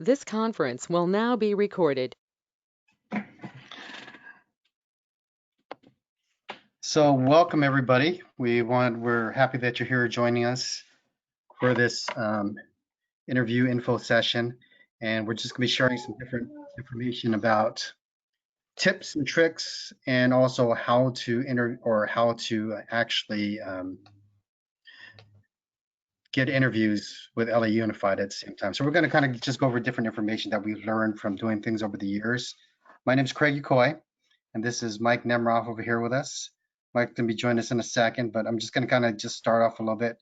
This conference will now be recorded. So welcome everybody. We're happy that you're here joining us for this interview info session, and we're just going to be sharing some different information about tips and tricks, and also how to actually get interviews with LA Unified at the same time. So we're going to kind of just go over different information that we've learned from doing things over the years. My name is Craig Ukoy, and this is Mike Nemroff over here with us. Mike's going to be joining us in a second, but I'm just going to kind of just start off a little bit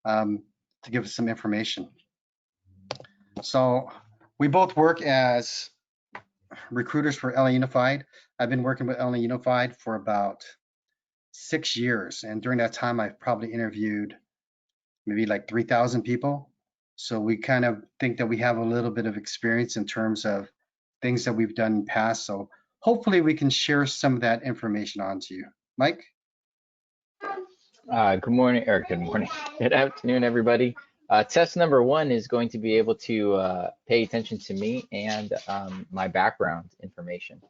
to give us some information. So we both work as recruiters for LA Unified. I've been working with LA Unified for about 6 years, and during that time I've probably interviewed maybe like 3,000 people. So we kind of think that we have a little bit of experience in terms of things that we've done in the past. So hopefully we can share some of that information on to you. Mike? Good morning, or good morning, good afternoon, everybody. Test number one is going to be able to pay attention to me and my background information.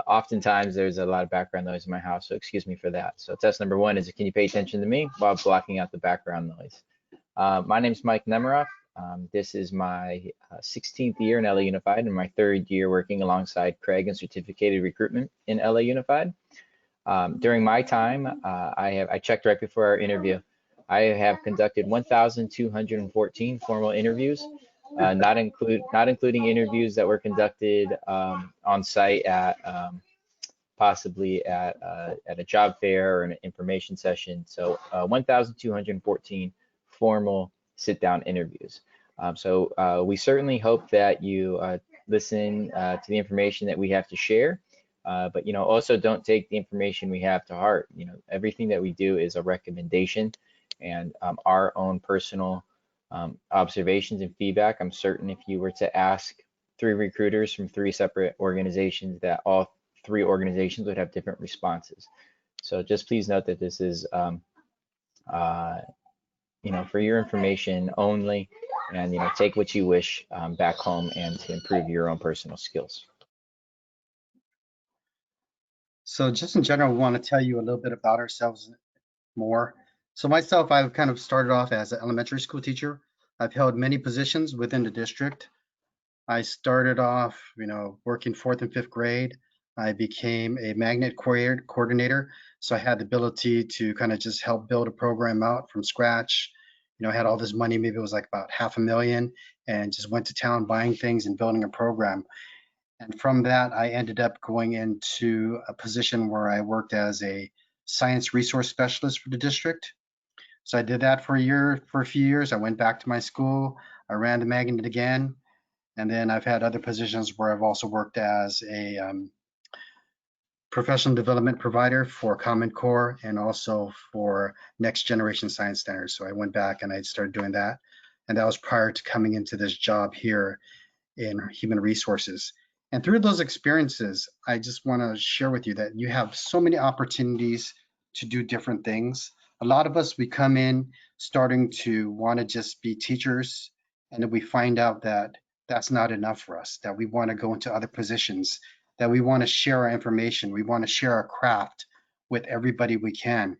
Oftentimes there's a lot of background noise in my house, so excuse me for that. So test number one is, can you pay attention to me while blocking out the background noise? My name's Mike Nemiroff. This is my 16th year in LA Unified and my 3rd year working alongside Craig in certificated recruitment in LA Unified. During my time, I checked right before our interview. I have conducted 1,214 formal interviews, not including interviews that were conducted on site at possibly at a job fair or an information session. So 1,214 formal sit-down interviews. So we certainly hope that you listen to the information that we have to share. But also don't take the information we have to heart. Everything that we do is a recommendation and our own personal observations and feedback. I'm certain if you were to ask 3 recruiters from 3 separate organizations, that all 3 organizations would have different responses. So just please note that this is for your information only, and take what you wish back home and to improve your own personal skills. So just in general, we want to tell you a little bit about ourselves more. So myself, I've kind of started off as an elementary school teacher. I've held many positions within the district. I started off, working 4th and 5th grade. I became a magnet coordinator. So I had the ability to kind of just help build a program out from scratch. I had all this money, maybe it was like about $500,000, and just went to town buying things and building a program. And from that, I ended up going into a position where I worked as a science resource specialist for the district. So I did that for a few years. I went back to my school. I ran the magnet again. And then I've had other positions where I've also worked as a professional development provider for Common Core and also for Next Generation Science Centers. So I went back and I started doing that. And that was prior to coming into this job here in human resources. And through those experiences, I just want to share with you that you have so many opportunities to do different things. A lot of us, we come in starting to want to just be teachers, and then we find out that that's not enough for us, that we want to go into other positions, that we want to share our information, we want to share our craft with everybody we can.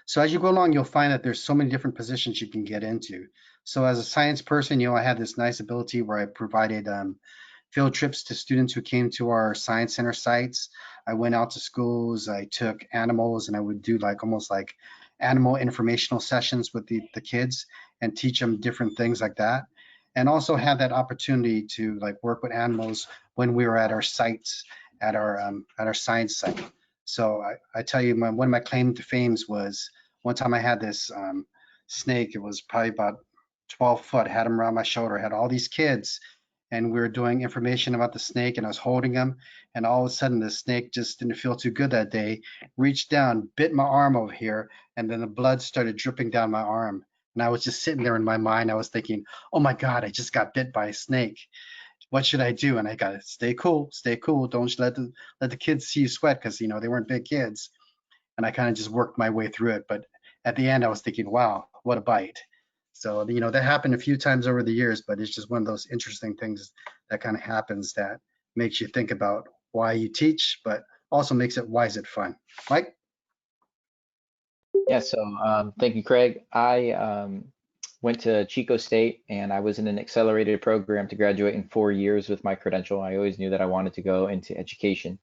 So as you go along, you'll find that there's so many different positions you can get into. So as a science person, I had this nice ability where I provided field trips to students who came to our science center sites. I went out to schools, I took animals, and I would do almost like animal informational sessions with the kids and teach them different things like that. And also had that opportunity to work with animals when we were at our sites, at our science site. So I tell you, one of my claim to fames was one time I had this snake. It was probably about 12 foot, had him around my shoulder, had all these kids, and we were doing information about the snake, and I was holding him, and all of a sudden the snake just didn't feel too good that day, reached down, bit my arm over here, and then the blood started dripping down my arm. And I was just sitting there in my mind, I was thinking, oh my God, I just got bit by a snake. What should I do? And I got to stay cool, don't let the kids see you sweat, because they weren't big kids. And I kind of just worked my way through it. But at the end I was thinking, wow, what a bite. So, that happened a few times over the years, but it's just one of those interesting things that kind of happens that makes you think about why you teach, but also makes it, why is it fun? Mike? Yeah, so thank you, Craig. I went to Chico State and I was in an accelerated program to graduate in 4 years with my credential. I always knew that I wanted to go into education.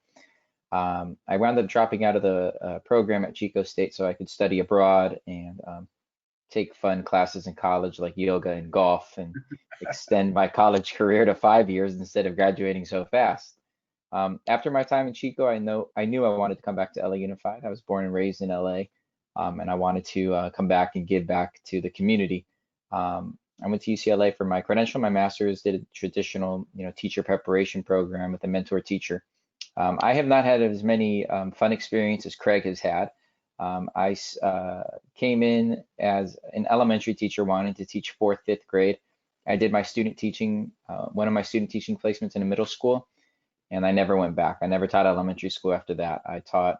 I wound up dropping out of the program at Chico State so I could study abroad and take fun classes in college like yoga and golf and extend my college career to 5 years instead of graduating so fast. After my time in Chico, I knew I wanted to come back to LA Unified. I was born and raised in LA, and I wanted to come back and give back to the community. I went to UCLA for my credential, my master's, did a traditional, teacher preparation program with a mentor teacher. I have not had as many fun experiences as Craig has had. I came in as an elementary teacher wanting to teach fourth, fifth grade. I did my student teaching, one of my student teaching placements in a middle school, and I never went back. I never taught elementary school after that. I taught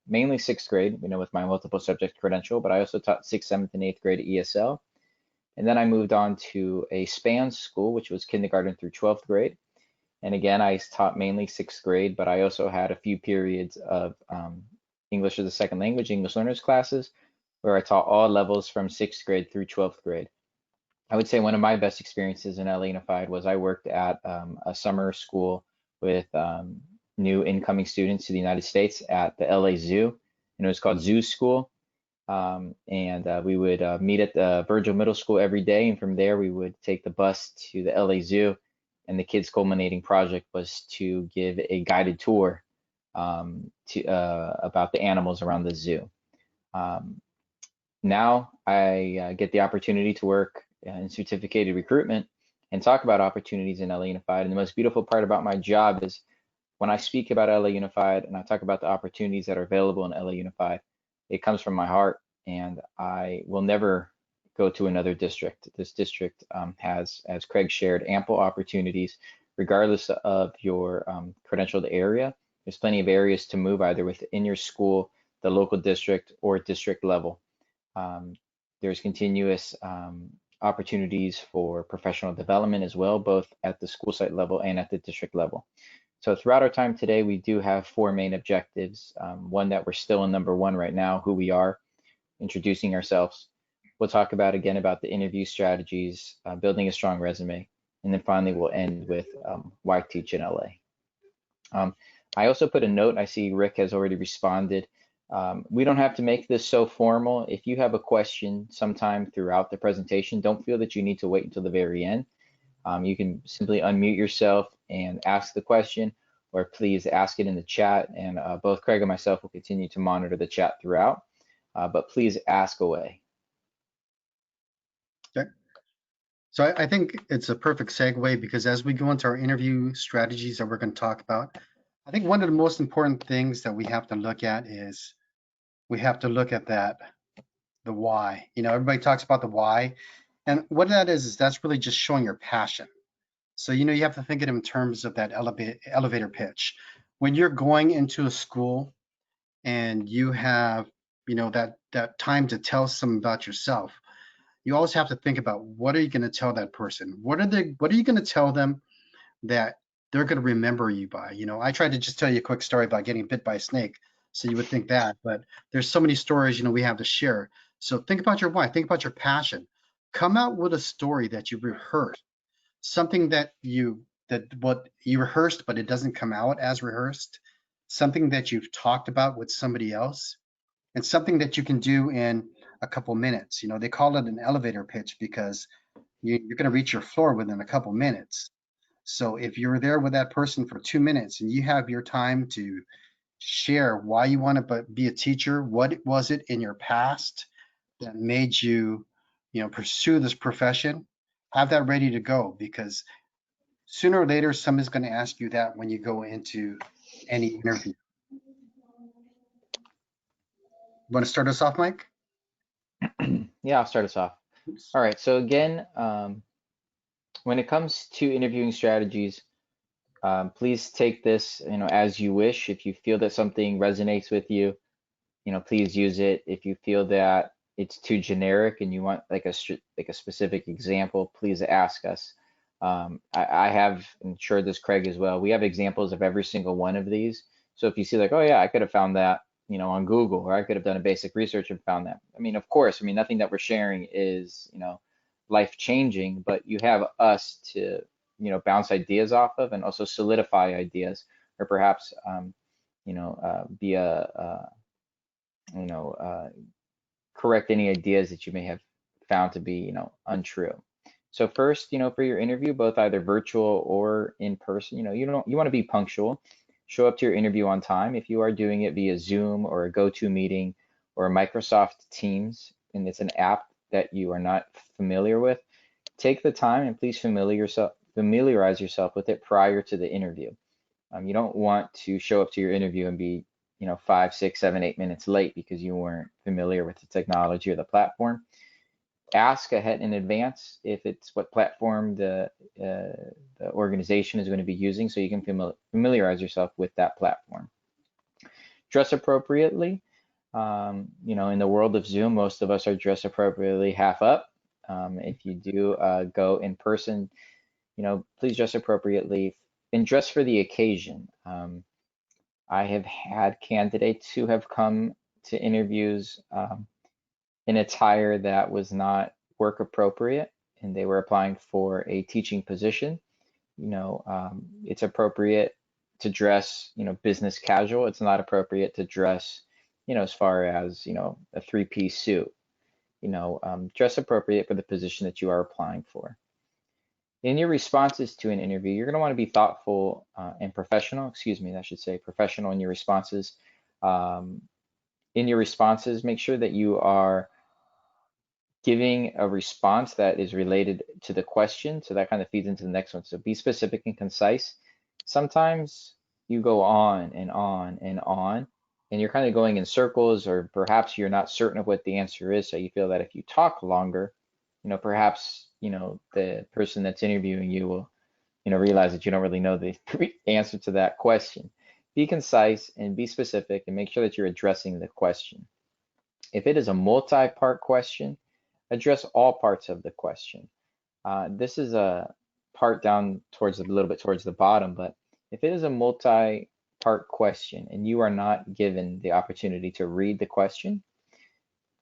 mainly sixth grade, with my multiple subject credential, but I also taught sixth, seventh, and eighth grade at ESL. And then I moved on to a span school, which was kindergarten through 12th grade. And again, I taught mainly sixth grade, but I also had a few periods of English as a second language, English learners classes, where I taught all levels from sixth grade through 12th grade. I would say one of my best experiences in LA Unified was I worked at a summer school with new incoming students to the United States at the LA Zoo, and it was called Zoo School. And we would meet at the Virgil Middle School every day, and from there we would take the bus to the LA Zoo. And the kids' culminating project was to give a guided tour about the animals around the zoo. Um, Now I get the opportunity to work in certificated recruitment and talk about opportunities in LA Unified. And the most beautiful part about my job is when I speak about LA Unified and I talk about the opportunities that are available in LA Unified, it comes from my heart, and I will never go to another district. This district has, as Craig shared, ample opportunities regardless of your credentialed area. There's plenty of areas to move either within your school, the local district, or district level. Um, there's continuous opportunities for professional development as well, both at the school site level and at the district level. So throughout our time today, we do have four main objectives. One that we're still in number one right now, who we are, introducing ourselves. We'll talk about again about the interview strategies, building a strong resume, and then finally we'll end with why teach in LA. I also put a note, I see Rick has already responded. We don't have to make this so formal. If you have a question sometime throughout the presentation, don't feel that you need to wait until the very end. You can simply unmute yourself and ask the question, or please ask it in the chat, and both Craig and myself will continue to monitor the chat throughout, but please ask away. Okay. So I think it's a perfect segue, because as we go into our interview strategies that we're going to talk about, I think one of the most important things that we have to look at is we have to look at the why. Everybody talks about the why, and what that is that's really just showing your passion. So, you have to think of it in terms of that elevator pitch. When you're going into a school and you have, that time to tell someone about yourself, you always have to think about, what are you going to tell that person? What are you going to tell them that they're going to remember you by? I tried to just tell you a quick story about getting bit by a snake, so you would think that, but there's so many stories, we have to share. So think about your why, think about your passion. Come out with a story that you rehearsed, something that what you rehearsed, but it doesn't come out as rehearsed, something that you've talked about with somebody else, and something that you can do in a couple minutes. They call it an elevator pitch because you're going to reach your floor within a couple minutes. So if you're there with that person for 2 minutes and you have your time to share why you want to be a teacher, what was it in your past that made you, pursue this profession, have that ready to go, because sooner or later somebody's going to ask you that when you go into any interview. Want to start us off, Mike? Yeah, I'll start us off. Oops. All right, so again, when it comes to interviewing strategies, please take this, as you wish. If you feel that something resonates with you, please use it. If you feel that it's too generic and you want like a specific example, please ask us. I have, I'm sure this Craig as well. We have examples of every single one of these. So if you see like, oh yeah, I could have found that, you know, on Google, or I could have done a basic research and found that. I mean, of course, I mean, nothing that we're sharing is, you know, life changing, but you have us to, you know, bounce ideas off of and also solidify ideas, or perhaps, be you know, correct any ideas that you may have found to be, you know, untrue. So first, you know, for your interview, both either virtual or in person, you know, you want to be punctual. Show up to your interview on time. If you are doing it via Zoom or a GoToMeeting or a Microsoft Teams, and it's an app that you are not familiar with, take the time and please familiarize yourself with it prior to the interview. You don't want to show up to your interview and be, you know, 5, 6, 7, 8 minutes late because you weren't familiar with the technology or the platform. Ask ahead in advance if it's what platform the organization is going to be using, so you can familiarize yourself with that platform. Dress appropriately. You know, in the world of Zoom, most of us are dressed appropriately half up. If you do go in person, you know, please dress appropriately and dress for the occasion. I have had candidates who have come to interviews in attire that was not work appropriate, and they were applying for a teaching position. You know, it's appropriate to dress, you know, business casual. It's not appropriate to dress, you know, as far as, you know, a three-piece suit. You know, dress appropriate for the position that you are applying for. In your responses to an interview, you're going to want to be thoughtful and professional. Excuse me, I should say professional in your responses. Um, in your responses, make sure that you are giving a response that is related to the question. So that kind of feeds into the next one. So be specific and concise. Sometimes you go on and on and on, and you're kind of going in circles, or perhaps you're not certain of what the answer is. So you feel that if you talk longer, you know, perhaps, you know, the person that's interviewing you will, you know, realize that you don't really know the answer to that question. Be concise and be specific and make sure that you're addressing the question. If it is a multi-part question, address all parts of the question. This is a part down towards a little bit towards the bottom, but if it is a multi-part question and you are not given the opportunity to read the question,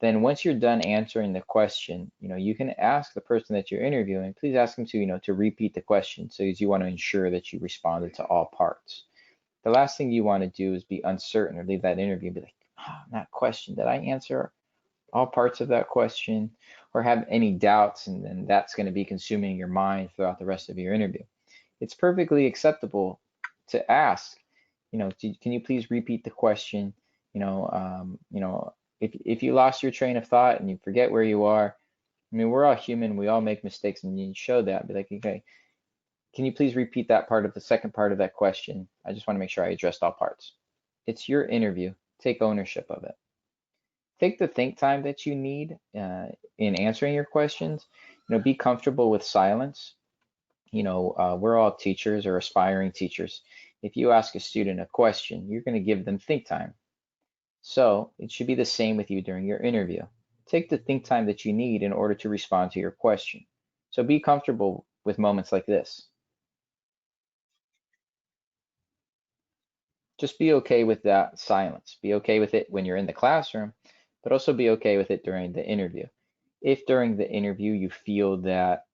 then once you're done answering the question, you know, you can ask the person that you're interviewing, please ask them to, you know, to repeat the question, so as you want to ensure that you responded to all parts. The last thing you want to do is be uncertain or leave that interview and be like, oh, that question, did I answer all parts of that question, or have any doubts, and then that's going to be consuming your mind throughout the rest of your interview. It's perfectly acceptable to ask, you know, can you please repeat the question? You know, if you lost your train of thought and you forget where you are, I mean, we're all human, we all make mistakes, and you show that, be like, okay, can you please repeat that part of the second part of that question? I just want to make sure I addressed all parts. It's your interview, take ownership of it. Take the think time that you need in answering your questions. You know, be comfortable with silence. You know, we're all teachers or aspiring teachers. If you ask a student a question, you're going to give them think time. So it should be the same with you during your interview. Take the think time that you need in order to respond to your question. So be comfortable with moments like this. Just be okay with that silence. Be okay with it when you're in the classroom, but also be okay with it during the interview. If during the interview you feel that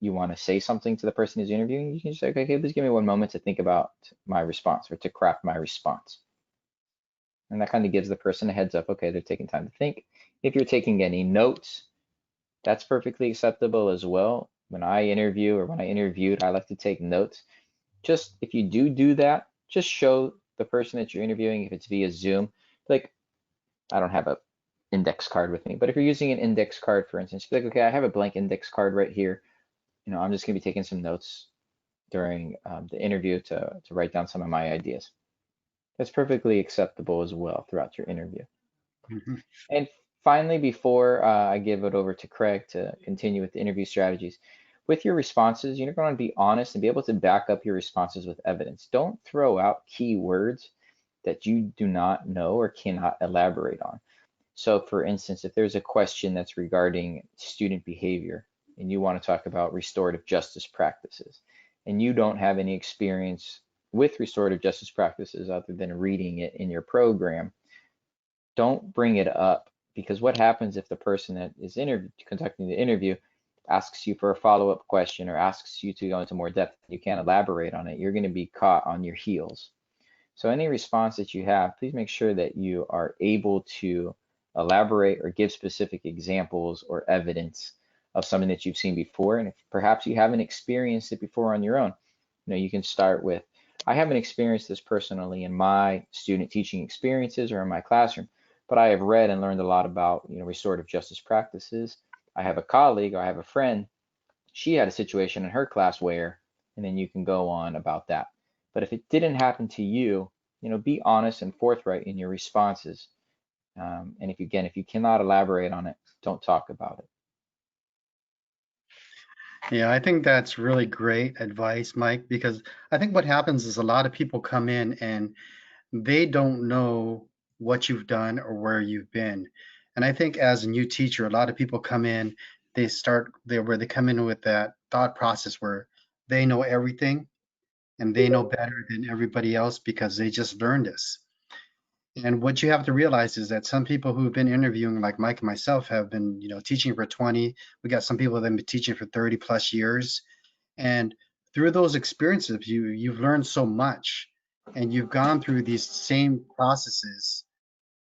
you want to say something to the person who's interviewing, you can just say, okay, please give me one moment to think about my response or to craft my response. And that kind of gives the person a heads up, okay, they're taking time to think. If you're taking any notes, that's perfectly acceptable as well. When I interview or when I interviewed, I like to take notes. Just if you do that, just show the person that you're interviewing, if it's via Zoom, like, I don't have a index card with me, but if you're using an index card, for instance, you're like, okay, I have a blank index card right here. You know, I'm just gonna be taking some notes during the interview to write down some of my ideas. That's perfectly acceptable as well throughout your interview. Mm-hmm. And finally, before I give it over to Craig to continue with the interview strategies, with your responses, you're going to be honest and be able to back up your responses with evidence. Don't throw out key words that you do not know or cannot elaborate on. So for instance, if there's a question that's regarding student behavior and you want to talk about restorative justice practices and you don't have any experience with restorative justice practices other than reading it in your program, don't bring it up, because what happens if the person that is conducting the interview asks you for a follow-up question or asks you to go into more depth, you can't elaborate on it, you're going to be caught on your heels. So any response that you have, please make sure that you are able to elaborate or give specific examples or evidence of something that you've seen before. And if perhaps you haven't experienced it before on your own, you can start with, I haven't experienced this personally in my student teaching experiences or in my classroom, but I have read and learned a lot about, restorative justice practices. I have a colleague or I have a friend, she had a situation in her class where, and then you can go on about that. But if it didn't happen to you, be honest and forthright in your responses. And if you cannot elaborate on it, don't talk about it. Yeah, I think that's really great advice, Mike, because I think what happens is a lot of people come in and they don't know what you've done or where you've been. And I think as a new teacher, a lot of people come in, where they come in with that thought process where they know everything and they know better than everybody else because they just learned this. And what you have to realize is that some people who've been interviewing, like Mike and myself, have been, teaching for 20. We got some people that have been teaching for 30 plus years. And through those experiences, you've learned so much, and you've gone through these same processes,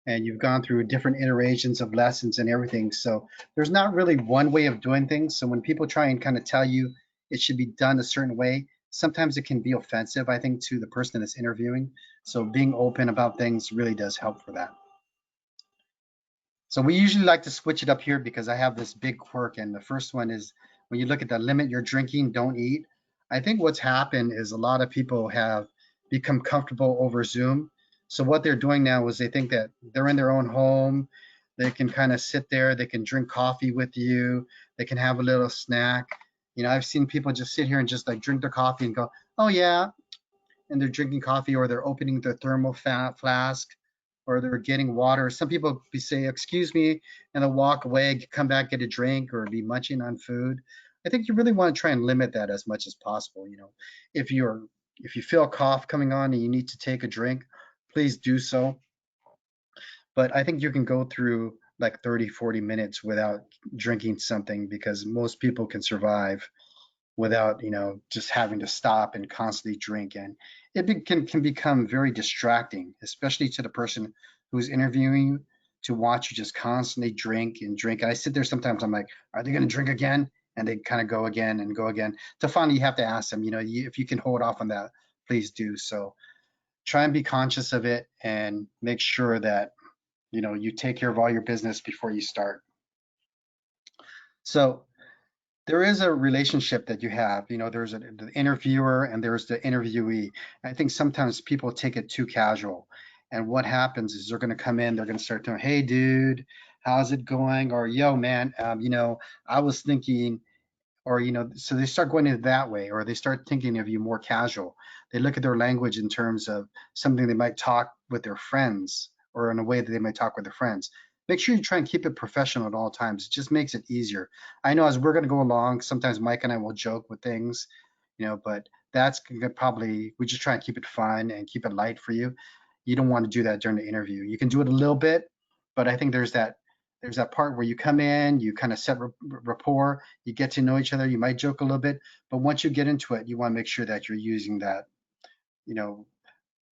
and you've gone through different iterations of lessons and everything. So there's not really one way of doing things. So when people try and kind of tell you it should be done a certain way, sometimes it can be offensive, I think, to the person that's interviewing. So being open about things really does help for that. So we usually like to switch it up here because I have this big quirk. And the first one is when you look at the limit your drinking, don't eat. I think what's happened is a lot of people have become comfortable over Zoom. So what they're doing now is they think that they're in their own home. They can kind of sit there, they can drink coffee with you, they can have a little snack. I've seen people just sit here and just like drink their coffee and go, oh yeah, and they're drinking coffee or they're opening their thermal flask or they're getting water. Some people be say, excuse me, and they'll walk away, come back, get a drink or be munching on food. I think you really want to try and limit that as much as possible. If you feel a cough coming on and you need to take a drink, please do so. But I think you can go through like 30, 40 minutes without drinking something because most people can survive without just having to stop and constantly drink. And can become very distracting, especially to the person who's interviewing you, to watch you just constantly drink and drink. I sit there sometimes, I'm like, are they going to drink again? And they kind of go again and go again. To finally you have to ask them, if you can hold off on that, please do. So try and be conscious of it and make sure that you take care of all your business before you start. So there is a relationship that you have. There's the interviewer and there's the interviewee. I think sometimes people take it too casual. And what happens is they're going to come in, they're going to start doing, hey, dude, how's it going? Or, yo, man, I was thinking, or so they start going in that way, or they start thinking of you more casual. They look at their language in terms of something they might talk with their friends, or in a way that they might talk with their friends. Make sure you try and keep it professional at all times. It just makes it easier. I know as we're going to go along, sometimes Mike and I will joke with things, but that's probably, we just try and keep it fun and keep it light for you. You don't want to do that during the interview. You can do it a little bit, but I think there's that part where you come in, you kind of set rapport, you get to know each other, you might joke a little bit, but once you get into it, you want to make sure that you're using that, you know,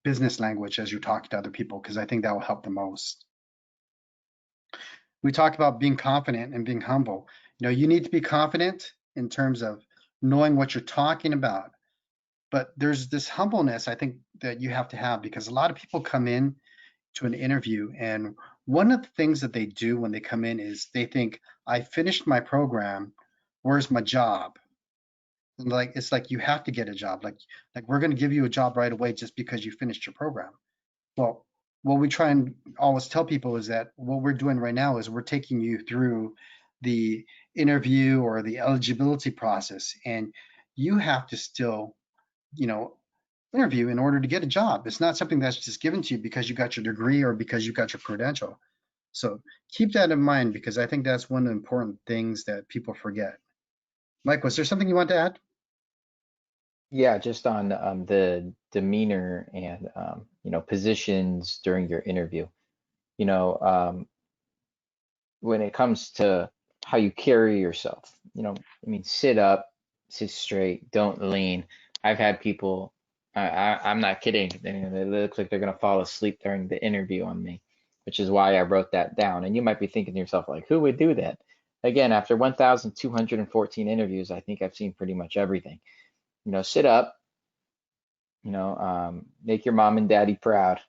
business language as you're talking to other people, because I think that will help the most. We talked about being confident and being humble. You need to be confident in terms of knowing what you're talking about, but there's this humbleness I think that you have to have, because a lot of people come in to an interview, and one of the things that they do when they come in is they think, I finished my program, where's my job? And like it's like you have to get a job, like we're going to give you a job right away just because you finished your program. Well, what we try and always tell people is that what we're doing right now is we're taking you through the interview or the eligibility process, and you have to still, you know interview in order to get a job. It's not something that's just given to you because you got your degree or because you got your credential. So keep that in mind because I think that's one of the important things that people forget. Mike, was there something you want to add? Yeah, just on the demeanor and positions during your interview. You know, when it comes to how you carry yourself, I mean, sit up, sit straight, don't lean. I've had people, I'm not kidding, they look like they're gonna fall asleep during the interview on me, which is why I wrote that down. And you might be thinking to yourself, like, who would do that? Again, after 1,214 interviews, I think I've seen pretty much everything. Sit up, make your mom and daddy proud.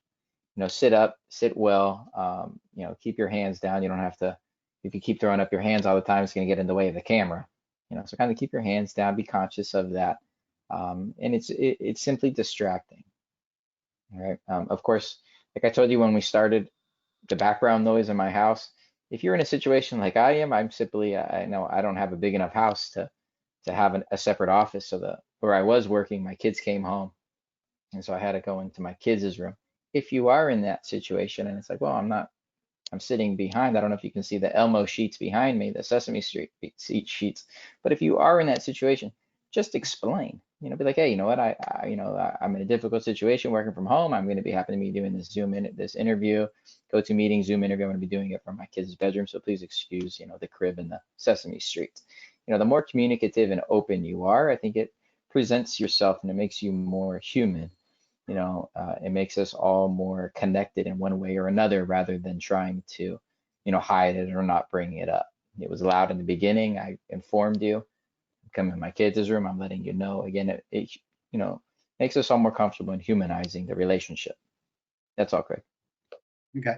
Sit up, sit well, keep your hands down. You don't have to, if you keep throwing up your hands all the time, it's going to get in the way of the camera. So kind of keep your hands down, be conscious of that. And it's simply distracting. All right. Of course, like I told you when we started, the background noise in my house. If you're in a situation like I am, I'm simply, I know I don't have a big enough house to have a separate office. So where I was working, my kids came home, and so I had to go into my kids' room. If you are in that situation and it's like, well, I'm sitting behind, I don't know if you can see the Elmo sheets behind me, the Sesame Street seat sheets, but if you are in that situation, just explain, be like, hey, you know what, I'm in a difficult situation working from home. I'm going to be happening to be doing this interview, go to meeting, Zoom interview. I'm going to be doing it from my kids' bedroom. So please excuse, the crib and the Sesame Street. The more communicative and open you are, I think it presents yourself and it makes you more human. It makes us all more connected in one way or another rather than trying to, hide it or not bring it up. It was loud in the beginning. I informed you. Come in my kids' room. I'm letting you know. Again, it makes us all more comfortable in humanizing the relationship. That's all, Craig. Okay.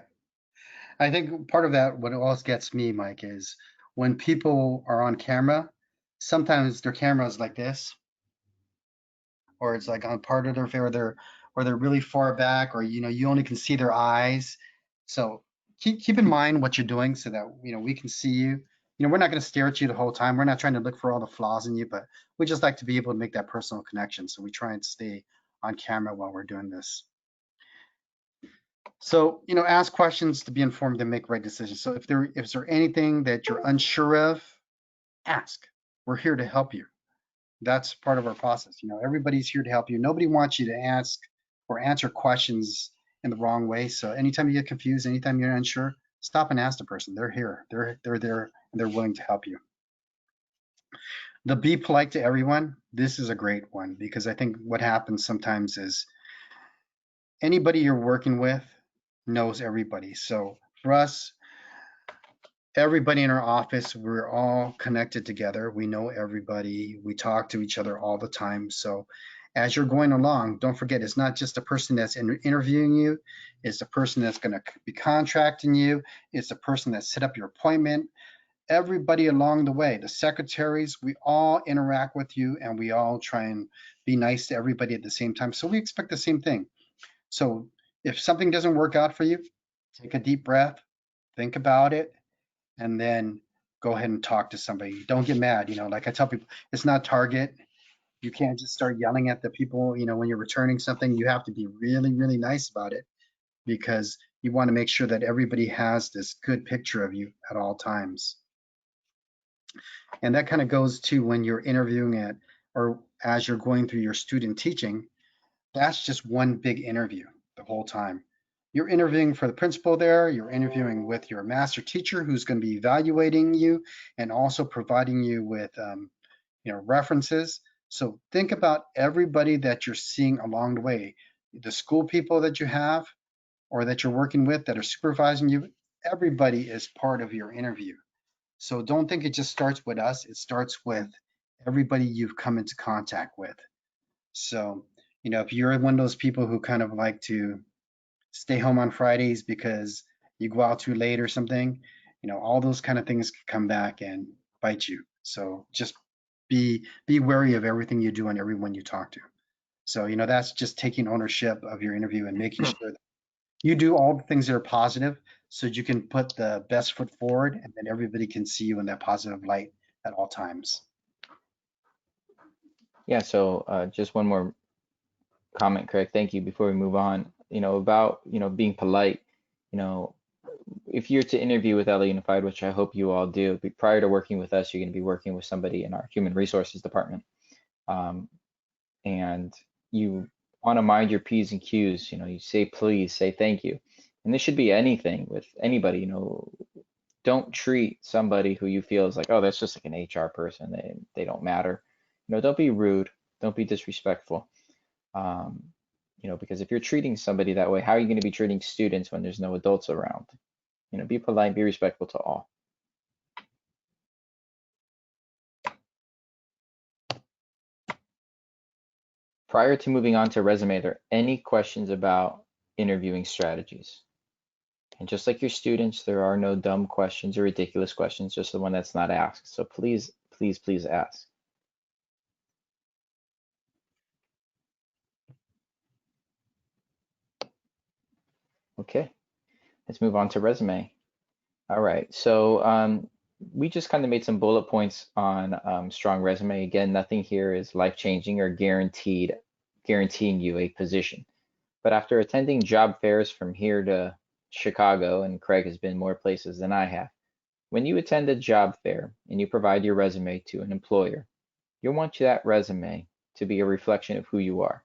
I think part of that, what always gets me, Mike, is when people are on camera, sometimes their camera is like this, or it's like on part of their face, or they're really far back, or you only can see their eyes. So keep in mind what you're doing so that we can see you. We're not going to stare at you the whole time. We're not trying to look for all the flaws in you, but we just like to be able to make that personal connection. So we try and stay on camera while we're doing this. So, ask questions to be informed and make right decisions. So if there anything that you're unsure of, ask. We're here to help you. That's part of our process. Everybody's here to help you. Nobody wants you to ask or answer questions in the wrong way. So anytime you get confused, anytime you're unsure, stop and ask the person. They're here. They're there and they're willing to help you. The be polite to everyone. This is a great one because I think what happens sometimes is anybody you're working with knows everybody. So for us, everybody in our office, we're all connected together. We know everybody. We talk to each other all the time. So as you're going along, don't forget it's not just the person that's interviewing you, it's the person that's going to be contracting you, it's the person that set up your appointment. Everybody along the way, the secretaries, we all interact with you and we all try and be nice to everybody at the same time. So we expect the same thing. So if something doesn't work out for you, take a deep breath, think about it, and then go ahead and talk to somebody. Don't get mad. Like I tell people, it's not Target. You can't just start yelling at the people, when you're returning something. You have to be really, really nice about it because you want to make sure that everybody has this good picture of you at all times. And that kind of goes to when you're interviewing or as you're going through your student teaching, that's just one big interview the whole time. You're interviewing for the principal there, you're interviewing with your master teacher who's going to be evaluating you and also providing you with references. So think about everybody that you're seeing along the way, the school people that you have or that you're working with that are supervising you. Everybody is part of your interview. So don't think it just starts with us, it starts with everybody you've come into contact with. So, if you're one of those people who kind of like to stay home on Fridays because you go out too late or something, all those kind of things can come back and bite you. So just be wary of everything you do and everyone you talk to. So, that's just taking ownership of your interview and making sure that you do all the things that are positive so that you can put the best foot forward and then everybody can see you in that positive light at all times. Yeah, so just one more comment, Craig. Thank you. Before we move on, about being polite. You know, if you're to interview with LA Unified, which I hope you all do, prior to working with us, you're going to be working with somebody in our human resources department. And you want to mind your P's and Q's, you say please, say thank you. And this should be anything with anybody, don't treat somebody who you feel is like, oh, that's just like an HR person. They don't matter. Don't be rude. Don't be disrespectful. Because if you're treating somebody that way, how are you going to be treating students when there's no adults around? Be polite, be respectful to all. Prior to moving on to resume, are there any questions about interviewing strategies? And just like your students, there are no dumb questions or ridiculous questions, just the one that's not asked. So please, please, please ask. Okay, let's move on to resume. All right, so we just kind of made some bullet points on strong resume. Again, nothing here is life-changing or guaranteeing you a position. But after attending job fairs from here to Chicago, and Craig has been more places than I have, when you attend a job fair and you provide your resume to an employer, you'll want that resume to be a reflection of who you are.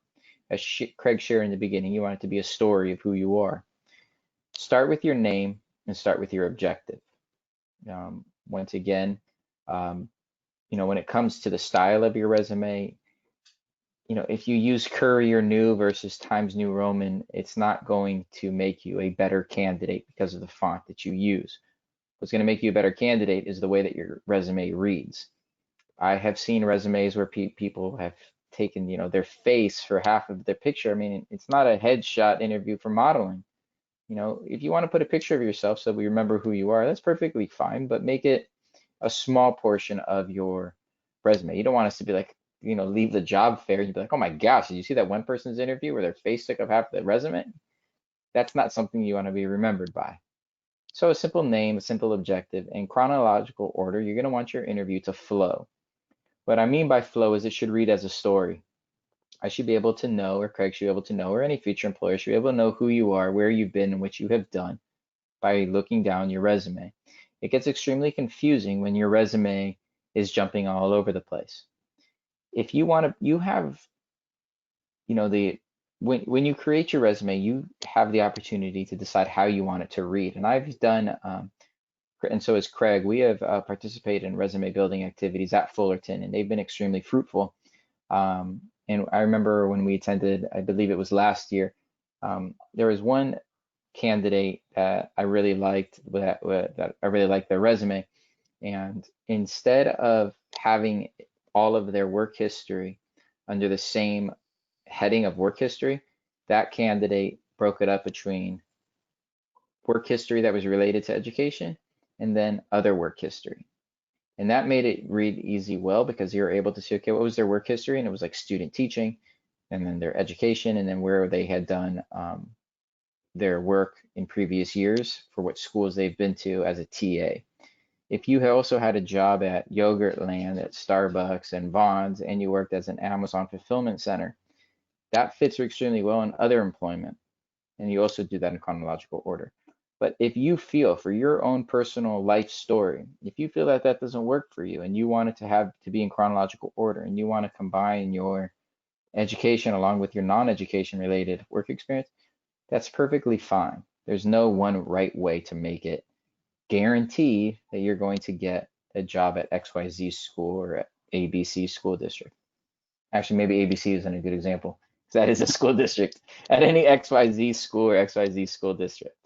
As Craig shared in the beginning, you want it to be a story of who you are. Start with your name and start with your objective. Once again, when it comes to the style of your resume, if you use Courier New versus Times New Roman, it's not going to make you a better candidate because of the font that you use. What's going to make you a better candidate is the way that your resume reads. I have seen resumes where people have taken, their face for half of their picture. I mean, it's not a headshot interview for modeling. If you want to put a picture of yourself so we remember who you are, that's perfectly fine, but make it a small portion of your resume. You don't want us to be like, leave the job fair and be like, oh my gosh, did you see that one person's interview where their face took up half the resume? That's not something you want to be remembered by. So a simple name, a simple objective, and chronological order, you're going to want your interview to flow. What I mean by flow is it should read as a story. I should be able to know, or Craig should be able to know, or any future employer should be able to know who you are, where you've been, and what you have done by looking down your resume. It gets extremely confusing when your resume is jumping all over the place. If you want to, you have, when you create your resume, you have the opportunity to decide how you want it to read. And I've done, and so has Craig, we have participated in resume building activities at Fullerton, and they've been extremely fruitful. And I remember when we attended, I believe it was last year, there was one candidate that I really liked, that I really liked their resume. And instead of having all of their work history under the same heading of work history, that candidate broke it up between work history that was related to education and then other work history. And that made it read easy well because you're able to see, okay, what was their work history? And it was like student teaching, and then their education, and then where they had done their work in previous years for what schools they've been to as a TA. If you also had a job at Yogurtland, at Starbucks and Vons, and you worked as an Amazon fulfillment center, that fits extremely well in other employment. And you also do that in chronological order. But if you feel for your own personal life story, if you feel that that doesn't work for you and you want it to be in chronological order and you want to combine your education along with your non-education related work experience, that's perfectly fine. There's no one right way to make it guarantee that you're going to get a job at XYZ school or at ABC school district. Actually, maybe ABC isn't a good example because that is a school district at any XYZ school or XYZ school district.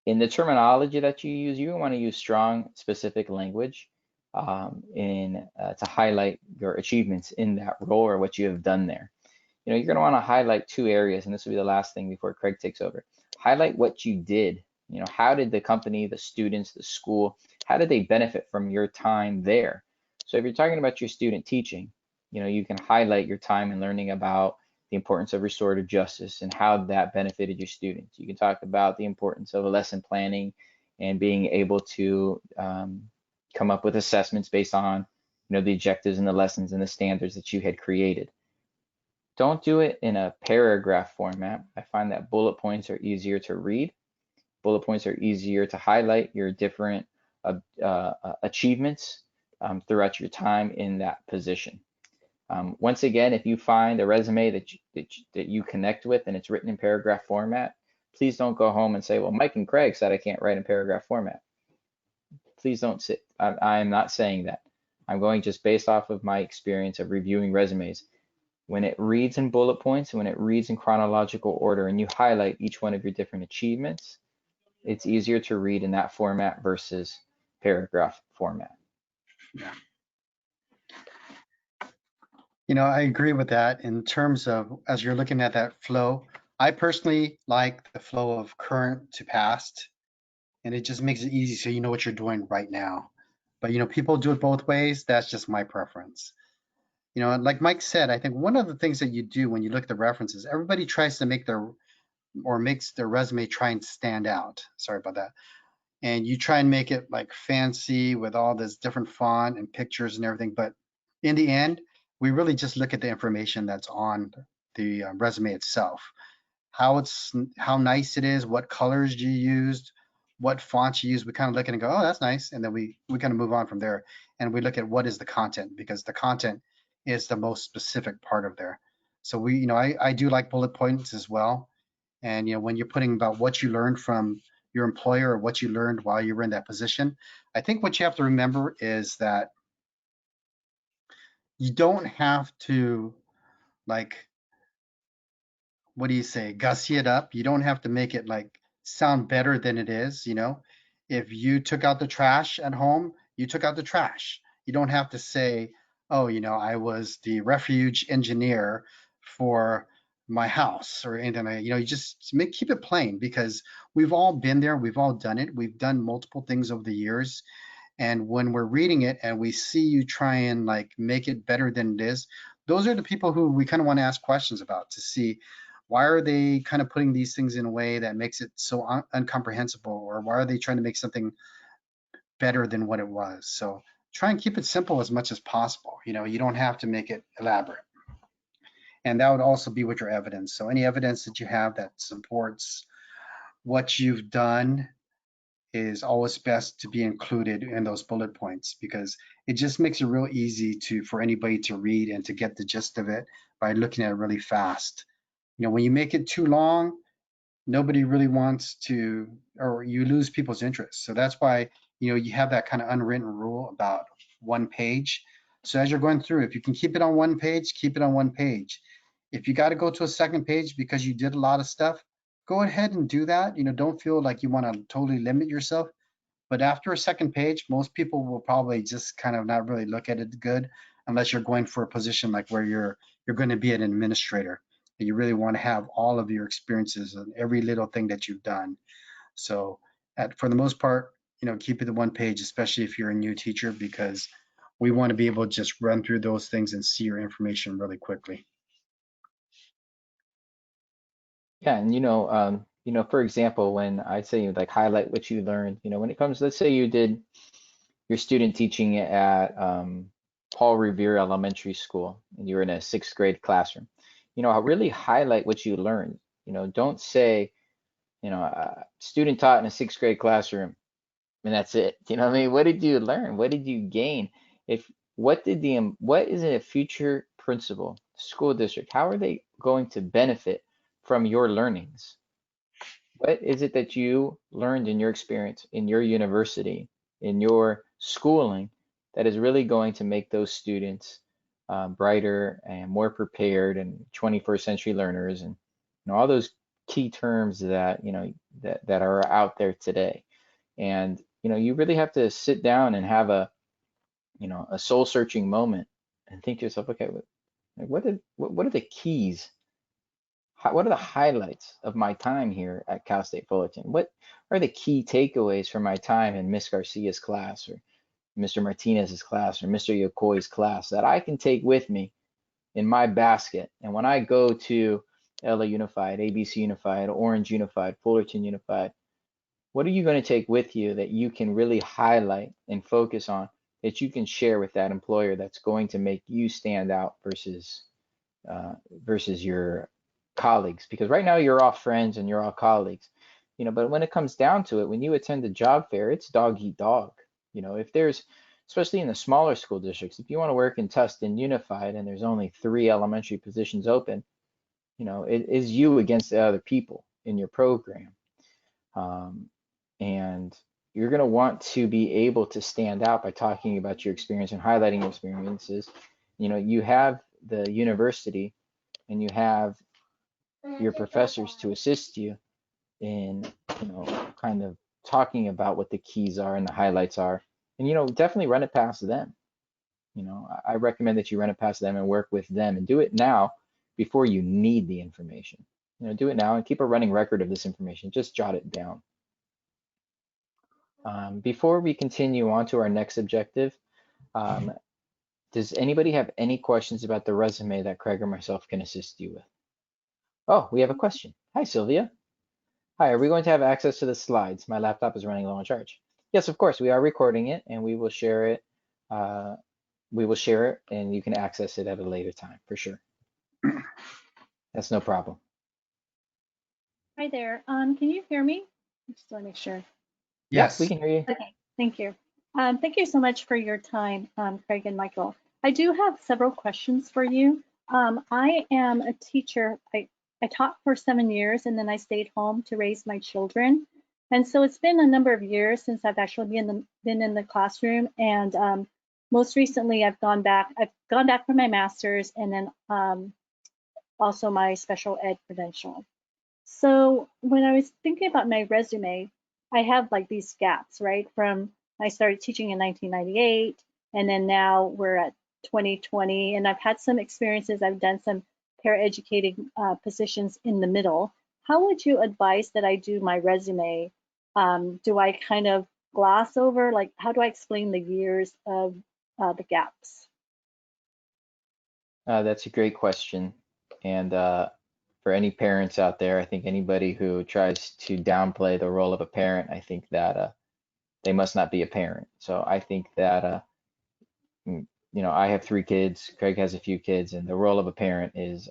In the terminology that you use, you want to use strong, specific language to highlight your achievements in that role or what you have done there. You're going to want to highlight two areas, and this will be the last thing before Craig takes over. Highlight what you did. How did the company, the students, the school, how did they benefit from your time there? So if you're talking about your student teaching, you can highlight your time in learning about the importance of restorative justice and how that benefited your students. You can talk about the importance of a lesson planning and being able to come up with assessments based on the objectives and the lessons and the standards that you had created. Don't do it in a paragraph format. I find that bullet points are easier to read, bullet points are easier to highlight your different achievements throughout your time in that position. Once again, if you find a resume that you connect with and it's written in paragraph format, please don't go home and say, well, Mike and Craig said I can't write in paragraph format. Please don't sit. I am not saying that. I'm going just based off of my experience of reviewing resumes. When it reads in bullet points, when it reads in chronological order, and you highlight each one of your different achievements, it's easier to read in that format versus paragraph format. Yeah. I agree with that in terms of as you're looking at that flow. I personally like the flow of current to past, and it just makes it easy so you know what you're doing right now. But people do it both ways. That's just my preference. And like Mike said, I think one of the things that you do when you look at the references, everybody tries to makes their resume try and stand out. Sorry about that. And you try and make it like fancy with all this different font and pictures and everything. But in the end, we really just look at the information that's on the resume itself, how nice it is, what colors you used, what fonts you use. We kind of look at it and go, oh, that's nice. And then we kind of move on from there. And we look at what is the content, because the content is the most specific part of there. So I do like bullet points as well. And when you're putting about what you learned from your employer or what you learned while you were in that position, I think what you have to remember is that you don't have to, like, what do you say, gussy it up. You don't have to make it like sound better than it is. If you took out the trash at home, you took out the trash. You don't have to say, oh, I was the refuge engineer for my house or anything. You just keep it plain, because we've all been there. We've all done it. We've done multiple things over the years. And when we're reading it and we see you try and like make it better than it is, those are the people who we kind of want to ask questions about, to see why are they kind of putting these things in a way that makes it so incomprehensible, or why are they trying to make something better than what it was. So try and keep it simple as much as possible. You don't have to make it elaborate. And that would also be with your evidence. So any evidence that you have that supports what you've done is always best to be included in those bullet points, because it just makes it real easy for anybody to read and to get the gist of it by looking at it really fast. When you make it too long, nobody really wants to, or you lose people's interest. So that's why, you have that kind of unwritten rule about one page. So as you're going through, if you can keep it on one page, keep it on one page. If you got to go to a second page because you did a lot of stuff, go ahead and do that. Don't feel like you want to totally limit yourself. But after a second page, most people will probably just kind of not really look at it good, unless you're going for a position like where you're going to be an administrator, and you really want to have all of your experiences and every little thing that you've done. So for the most part, keep it to one page, especially if you're a new teacher, because we want to be able to just run through those things and see your information really quickly. Yeah, and for example, when I say like highlight what you learned, when it comes, let's say you did your student teaching at Paul Revere Elementary School, and you're in a sixth grade classroom, I really highlight what you learned. Don't say, student taught in a sixth grade classroom, and that's it. You know what I mean? What did you learn? What did you gain? If what is a future principal, school district, how are they going to benefit from your learnings? What is it that you learned in your experience, in your university, in your schooling, that is really going to make those students brighter and more prepared and 21st century learners, and all those key terms that that are out there today? And you really have to sit down and have a soul searching moment and think to yourself, okay, what are the keys? What are the highlights of my time here at Cal State Fullerton? What are the key takeaways from my time in Miss Garcia's class, or Mr. Martinez's class, or Mr. Yokoi's class, that I can take with me in my basket? And when I go to LA Unified, ABC Unified, Orange Unified, Fullerton Unified, what are you going to take with you that you can really highlight and focus on, that you can share with that employer, that's going to make you stand out versus your colleagues? Because right now you're all friends and you're all colleagues, But when it comes down to it, when you attend a job fair, it's dog eat dog. If there's, especially in the smaller school districts, if you want to work in Tustin Unified and there's only 3 elementary positions open, it is you against the other people in your program. Um, and you're going to want to be able to stand out by talking about your experience and highlighting your experiences. You have the university and you have your professors to assist you in, kind of talking about what the keys are and the highlights are. And, definitely run it past them. I recommend that you run it past them and work with them and do it now before you need the information. Do it now and keep a running record of this information. Just jot it down. Before we continue on to our next objective, does anybody have any questions about the resume that Craig or myself can assist you with? Oh, we have a question. Hi, Sylvia. Hi, are we going to have access to the slides? My laptop is running low on charge. Yes, of course, we are recording it and we will share it. And you can access it at a later time for sure. That's no problem. Hi there. Can you hear me? Just want to make sure. Yes, we Yes. can hear you. Okay, thank you. Thank you so much for your time, Craig and Michael. I do have several questions for you. I am a teacher. I taught for 7 years and then I stayed home to raise my children. And so it's been a number of years since I've actually been in the classroom. And most recently, I've gone back for my master's and then also my special ed credential. So when I was thinking about my resume, I have like these gaps, right? From I started teaching in 1998, and then now we're at 2020, and I've had some experiences. I've done some paraeducating positions in the middle. How would you advise that I do my resume? Do I kind of gloss over, like, how do I explain the years of the gaps? That's a great question. And for any parents out there, I think anybody who tries to downplay the role of a parent, I think that they must not be a parent. So I think that, I have 3 kids, Craig has a few kids, and the role of a parent is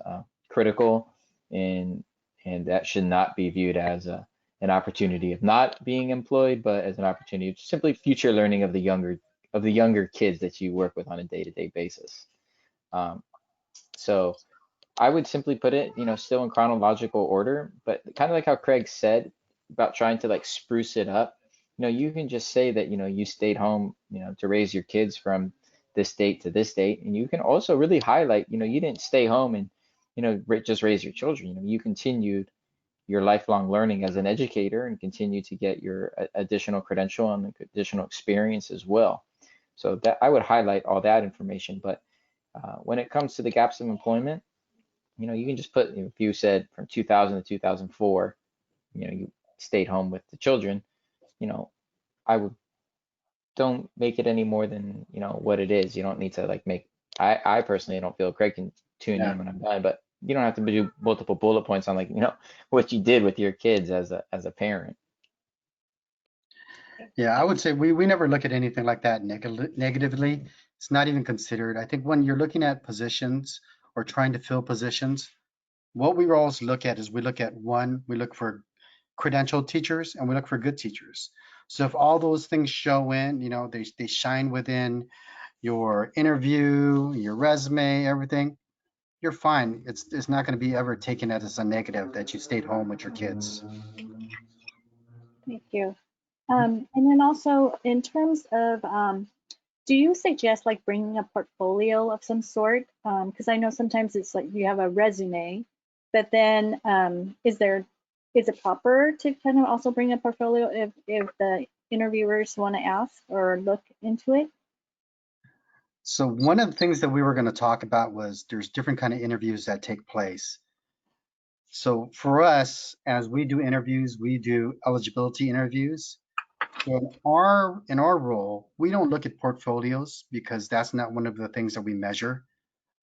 critical, and that should not be viewed as an opportunity of not being employed, but as an opportunity of simply future learning of the younger kids that you work with on a day-to-day basis. So I would simply put it, still in chronological order, but kind of like how Craig said about trying to like spruce it up. You can just say that, you stayed home, to raise your kids from this date to this date. And you can also really highlight, you didn't stay home and, just raise your children. You continued your lifelong learning as an educator and continue to get your additional credential and additional experience as well. So that I would highlight all that information. But when it comes to the gaps of employment, you can just put, if you said from 2000 to 2004, you stayed home with the children, I would, don't make it any more than, what it is. You don't need to like make, I personally don't feel, Craig can tune Yeah. in when I'm done, but you don't have to do multiple bullet points on like, what you did with your kids as a parent. Yeah, I would say we never look at anything like that negatively. It's not even considered. I think when you're looking at positions or trying to fill positions, what we always look at is we look at we look for credentialed teachers and we look for good teachers. So if all those things show in, they shine within your interview, your resume, everything, you're fine. It's not going to be ever taken as a negative that you stayed home with your kids. Thank you. And then also in terms of, do you suggest like bringing a portfolio of some sort? Because I know sometimes it's like you have a resume, but then is it proper to kind of also bring a portfolio if the interviewers want to ask or look into it? So one of the things that we were going to talk about was there's different kind of interviews that take place. So for us, as we do interviews, we do eligibility interviews. So in our role, we don't look at portfolios because that's not one of the things that we measure,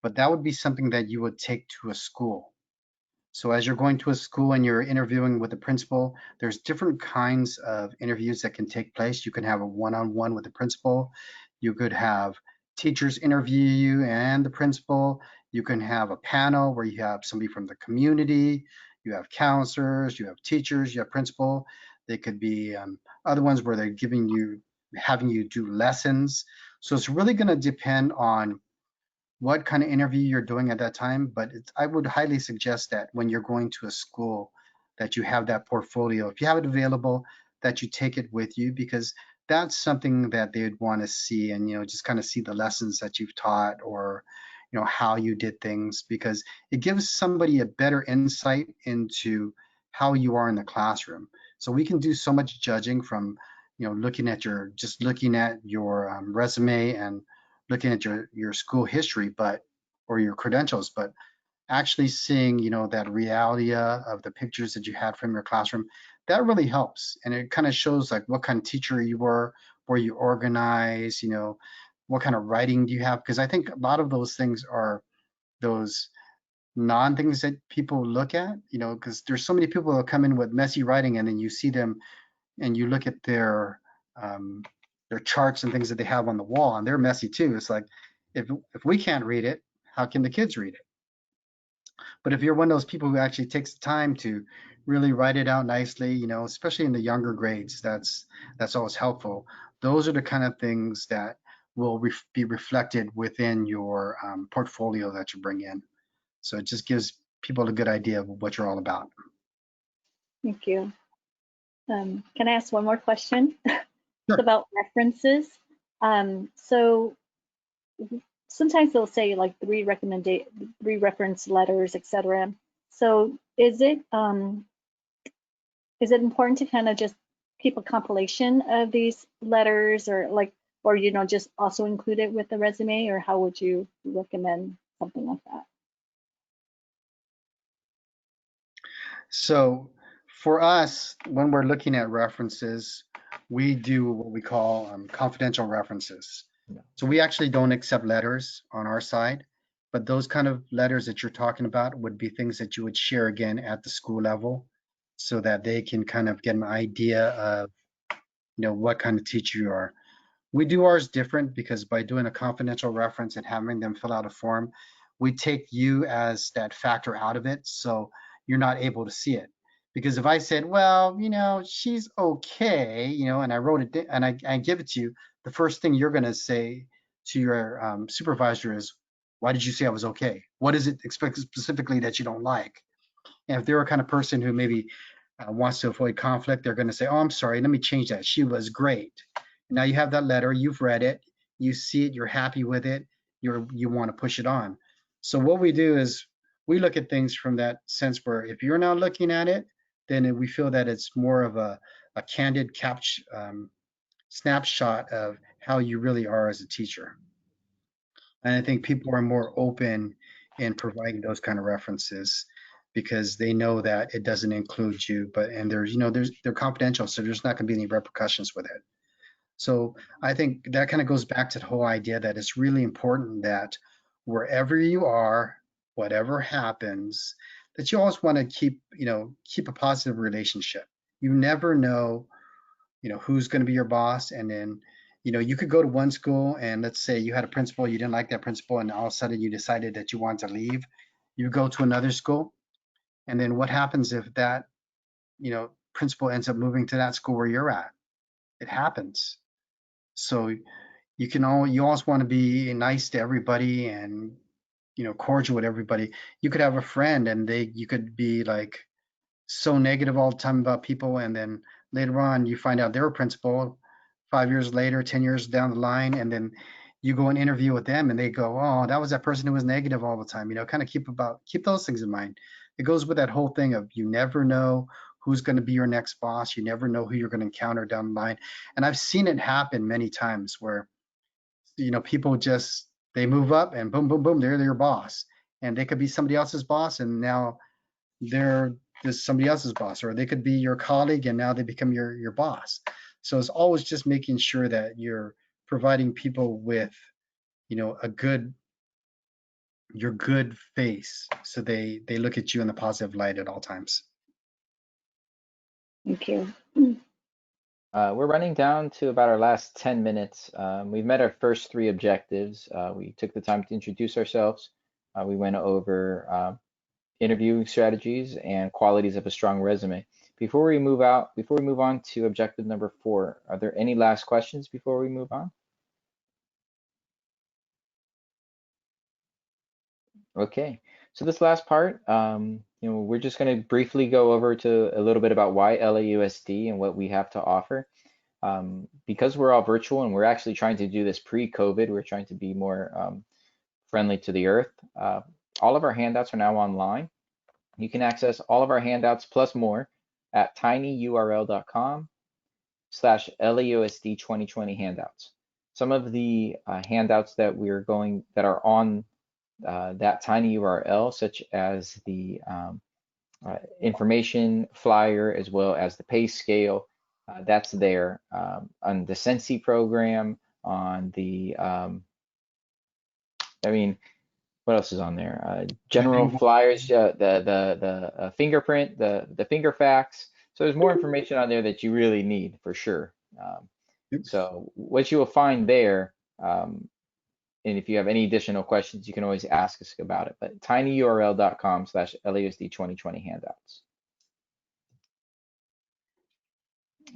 but that would be something that you would take to a school. So as you're going to a school and you're interviewing with the principal, there's different kinds of interviews that can take place. You can have a one-on-one with the principal. You could have teachers interview you and the principal. You can have a panel where you have somebody from the community. you have counselors, you have teachers, you have principal. They could be other ones where they're having you do lessons. So it's really going to depend on what kind of interview you're doing at that time. But I would highly suggest that when you're going to a school, that you have that portfolio. If you have it available, that you take it with you, because that's something that they'd want to see, and just kind of see the lessons that you've taught, or how you did things, because it gives somebody a better insight into how you are in the classroom. So we can do so much judging from looking at your resume and looking at your school history, or your credentials, but actually seeing that reality of the pictures that you had from your classroom, that really helps. And it kind of shows like what kind of teacher you were you organized, what kind of writing do you have, because I think a lot of those things are those non-things that people look at, because there's so many people that come in with messy writing, and then you see them and you look at um, their charts and things that they have on the wall, and they're messy too. It's like, if we can't read it, how can the kids read it? But if you're one of those people who actually takes the time to really write it out nicely, especially in the younger grades, that's always helpful. Those are the kind of things that will be reflected within your portfolio that you bring in. So it just gives people a good idea of what you're all about. Thank you. Can I ask one more question? Sure. It's about references. So sometimes they'll say like three reference letters, etc. So is it important to kind of just keep a compilation of these letters, or just also include it with the resume, or how would you recommend something like that? So for us, when we're looking at references, we do what we call confidential references. No. So we actually don't accept letters on our side, but those kind of letters that you're talking about would be things that you would share again at the school level, so that they can kind of get an idea of what kind of teacher you are. We do ours different, because by doing a confidential reference and having them fill out a form, we take you as that factor out of it, so you're not able to see it. Because if I said, well, she's okay, and I wrote it and I give it to you, the first thing you're going to say to your supervisor is, why did you say I was okay? What is it specifically that you don't like? And if they're a kind of person who maybe wants to avoid conflict, they're going to say, oh, I'm sorry, let me change that. She was great. Now you have that letter, you've read it, you see it, you're happy with it, you want to push it on. So what we do is we look at things from that sense, where if you're not looking at it, then we feel that it's more of a candid snapshot of how you really are as a teacher. And I think people are more open in providing those kind of references, because they know that it doesn't include you, and they're confidential, so there's not going to be any repercussions with it. So I think that kind of goes back to the whole idea that it's really important that wherever you are, whatever happens, that you always want to keep a positive relationship. You never know, who's going to be your boss. And then, you could go to one school, and let's say you had a principal, you didn't like that principal, and all of a sudden you decided that you want to leave. You go to another school, and then what happens if that, principal ends up moving to that school where you're at? It happens. So you always want to be nice to everybody, and cordial with everybody. You could have a friend, and you could be like so negative all the time about people, and then later on you find out they're a principal 5 years later, 10 years down the line, and then you go and interview with them, and they go, oh, that was that person who was negative all the time. Kind of keep those things in mind. It goes with that whole thing of, you never know who's going to be your next boss. You never know who you're going to encounter down the line. And I've seen it happen many times where people just, they move up, and boom, boom, boom, they're your boss. And they could be somebody else's boss, and now they're just somebody else's boss. Or they could be your colleague, and now they become your boss. So it's always just making sure that you're providing people with, your good face, so they look at you in the positive light at all times. Thank you. We're running down to about our last 10 minutes. We've met our first three objectives. We took the time to introduce ourselves. We went over interviewing strategies and qualities of a strong resume. Before we move on to objective number 4, are there any last questions before we move on? Okay, so this last part, we're just going to briefly go over to a little bit about why LAUSD and what we have to offer. Because we're all virtual and we're actually trying to do this pre-COVID, we're trying to be more friendly to the earth. All of our handouts are now online. You can access all of our handouts plus more at tinyurl.com/LAUSD 2020 handouts. Some of the handouts that are on that tiny URL, such as the information flyer as well as the pay scale, that's there on the Sensi program, on the what else is on there? General flyers, the fingerprint, the finger facts. So there's more information on there that you really need for sure. So what you will find there, and if you have any additional questions, you can always ask us about it. But tinyurl.com/LAUSD 2020 handouts.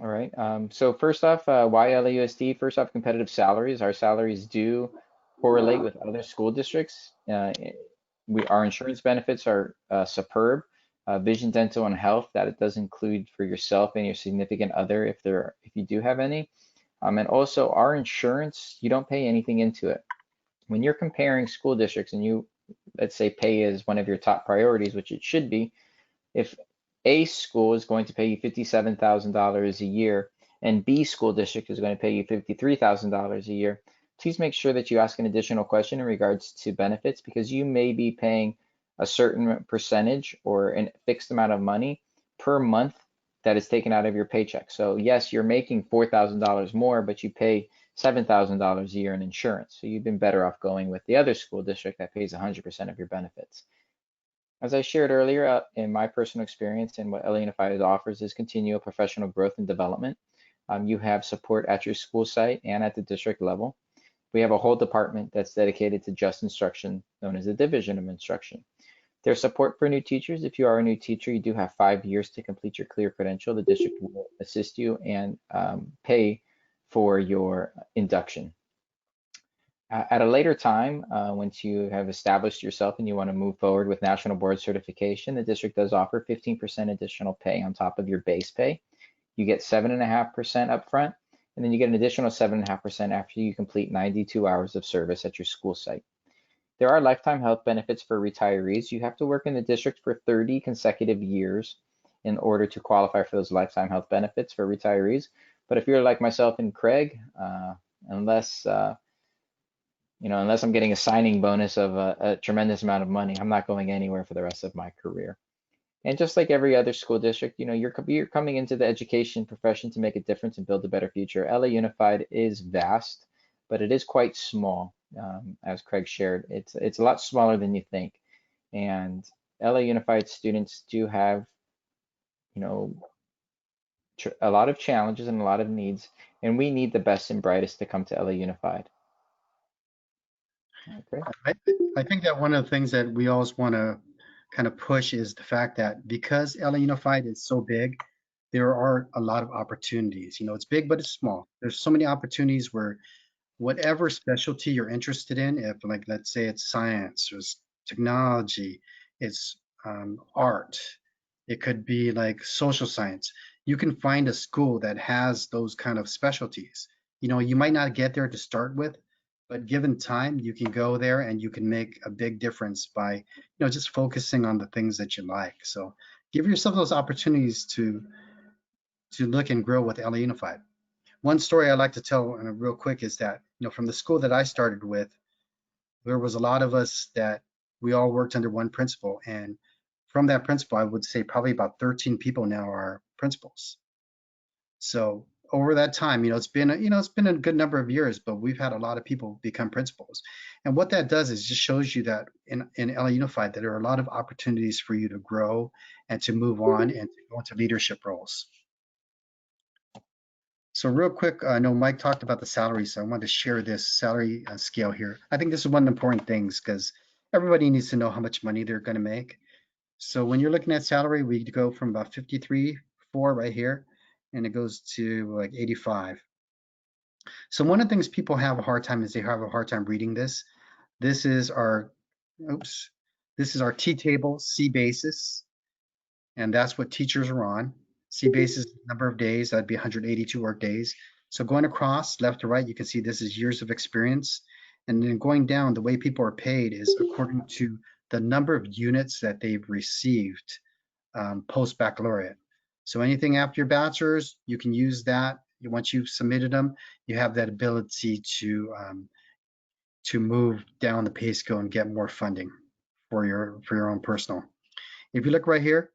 All right. So first off, why LAUSD? First off, competitive salaries. Our salaries do correlate with other school districts. Our insurance benefits are superb. Vision, dental, and health, that it does include for yourself and your significant other if you do have any. And also our insurance, you don't pay anything into it. When you're comparing school districts and you, let's say, pay is one of your top priorities, which it should be, if A school is going to pay you $57,000 a year and B school district is going to pay you $53,000 a year, please make sure that you ask an additional question in regards to benefits, because you may be paying a certain percentage or a fixed amount of money per month that is taken out of your paycheck. So yes, you're making $4,000 more, but you pay $7,000 a year in insurance. So you've been better off going with the other school district that pays 100% of your benefits. As I shared earlier, in my personal experience and what LA Unified offers is continual professional growth and development. You have support at your school site and at the district level. We have a whole department that's dedicated to just instruction, known as the Division of Instruction. There's support for new teachers. If you are a new teacher, you do have 5 years to complete your clear credential. The district will assist you and pay for your induction. At a later time, once you have established yourself and you want to move forward with national board certification, the district does offer 15% additional pay on top of your base pay. You get 7.5% upfront, and then you get an additional 7.5% after you complete 92 hours of service at your school site. There are lifetime health benefits for retirees. You have to work in the district for 30 consecutive years in order to qualify for those lifetime health benefits for retirees. But if you're like myself and Craig, unless I'm getting a signing bonus of a tremendous amount of money, I'm not going anywhere for the rest of my career. And just like every other school district, you're coming into the education profession to make a difference and build a better future. LA Unified is vast, but it is quite small. As Craig shared, it's a lot smaller than you think. And LA Unified students do have, a lot of challenges and a lot of needs, and we need the best and brightest to come to LA Unified. Okay. I think that one of the things that we always want to kind of push is the fact that because LA Unified is so big, there are a lot of opportunities. It's big, but it's small. There's so many opportunities where whatever specialty you're interested in, if like, let's say it's science, or it's technology, it's art, it could be like social science, you can find a school that has those kind of specialties. You might not get there to start with, but given time, you can go there and you can make a big difference by, just focusing on the things that you like. So give yourself those opportunities to look and grow with LA Unified. One story I like to tell real quick is that, from the school that I started with, there was a lot of us that we all worked under one principal. And from that principal, I would say probably about 13 people now are principals. So over that time, it's been a good number of years, but we've had a lot of people become principals. And what that does is just shows you that in LA Unified, that there are a lot of opportunities for you to grow and to move on and to go into leadership roles. So real quick, I know Mike talked about the salary, so I wanted to share this salary scale here. I think this is one of the important things because everybody needs to know how much money they're going to make. So when you're looking at salary, we go from about 53.4 right here, and it goes to like 85. So one of the things people have a hard time is they have a hard time reading this. This is our, oops, this is our T table, C basis, and that's what teachers are on. C basis number of days, that'd be 182 work days. So going across left to right, you can see this is years of experience. And then going down, the way people are paid is according to the number of units that they've received post-baccalaureate. So anything after your bachelor's, you can use that. Once you've submitted them, you have that ability to move down the pay scale and get more funding for your own personal. If you look right here,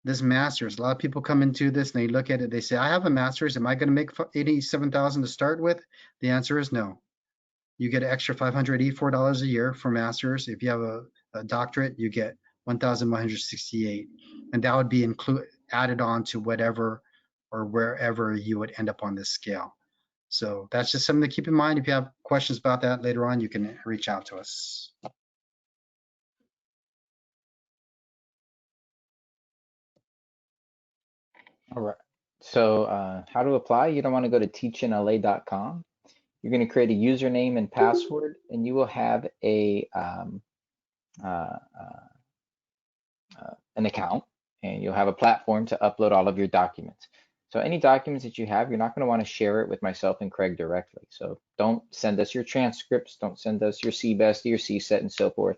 this master's, a lot of people come into this and they look at it, they say, I have a master's, am I going to make 87,000 to start with? The answer is no. You get an extra $584 a year for master's. If you have a doctorate, you get 1,168, and that would be added on to whatever or wherever you would end up on this scale. So that's just something to keep in mind. If you have questions about that later on, you can reach out to us. All right. So how to apply? You don't want to go to teachinla.com. You're going to create a username and password, and you will have an account, and you'll have a platform to upload all of your documents. So any documents that you have, you're not going to want to share it with myself and Craig directly. So don't send us your transcripts, don't send us your CBEST, your CSET, and so forth.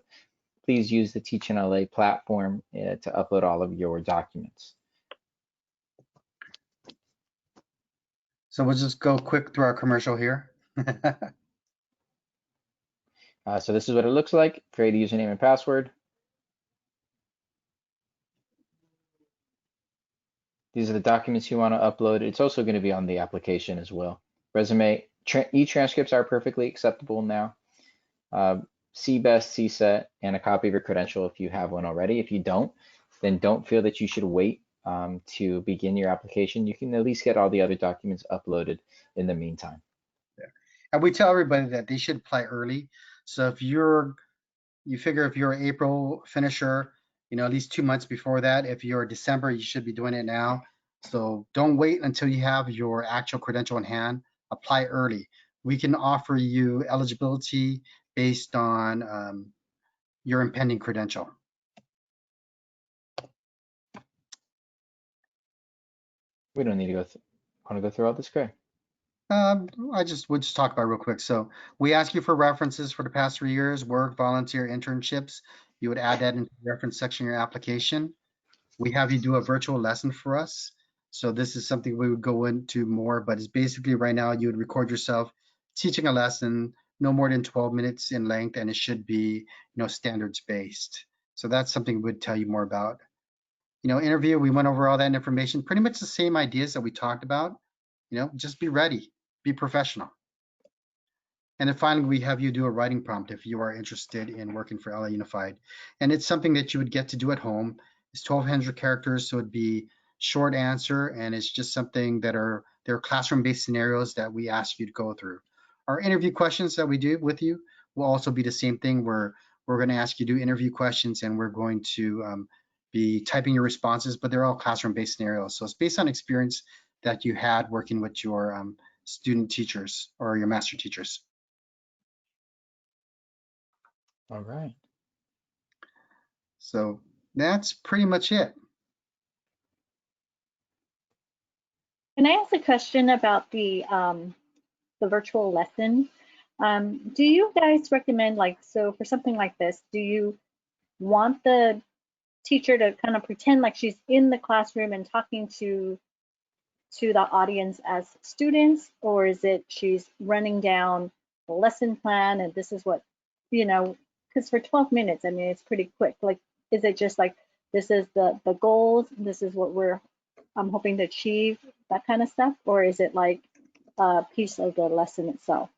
Please use the TeachNLA platform to upload all of your documents. So we'll just go quick through our commercial here. So this is what it looks like. Create a username and password. These are the documents you want to upload. It's also going to be on the application as well. Resume, e-transcripts are perfectly acceptable now. CBEST, CSET, and a copy of your credential if you have one already. If you don't, then don't feel that you should wait to begin your application. You can at least get all the other documents uploaded in the meantime. Yeah. And we tell everybody that they should apply early. So if you figure if you're an April finisher, at least 2 months before that. If you're December, you should be doing it now. So don't wait until you have your actual credential in hand. Apply early. We can offer you eligibility based on your impending credential. We don't need to want to go through all this, Craig? We'll just talk about it real quick. So we ask you for references for the past 3 years, work, volunteer, internships. You would add that into the reference section of your application. We have you do a virtual lesson for us. So this is something we would go into more, but it's basically right now you would record yourself teaching a lesson no more than 12 minutes in length, and it should be, standards based. So that's something we would tell you more about. Interview, we went over all that information, pretty much the same ideas that we talked about. Just be ready, be professional. And then finally, we have you do a writing prompt if you are interested in working for LA Unified. And it's something that you would get to do at home. It's 1,200 characters, so it'd be short answer, and it's just something they're classroom-based scenarios that we ask you to go through. Our interview questions that we do with you will also be the same thing, where we're going to ask you to do interview questions, and we're going to be typing your responses, but they're all classroom-based scenarios. So it's based on experience that you had working with your student teachers or your master teachers. All right. So that's pretty much it. Can I ask a question about the virtual lesson? Do you guys recommend, so for something like this, do you want the teacher to kind of pretend like she's in the classroom and talking to the audience as students, or is it she's running down the lesson plan and this is what, because for 12 minutes, I mean, it's pretty quick. Is it just like, this is the goals, this is what I'm hoping to achieve, that kind of stuff? Or is it like a piece of the lesson itself?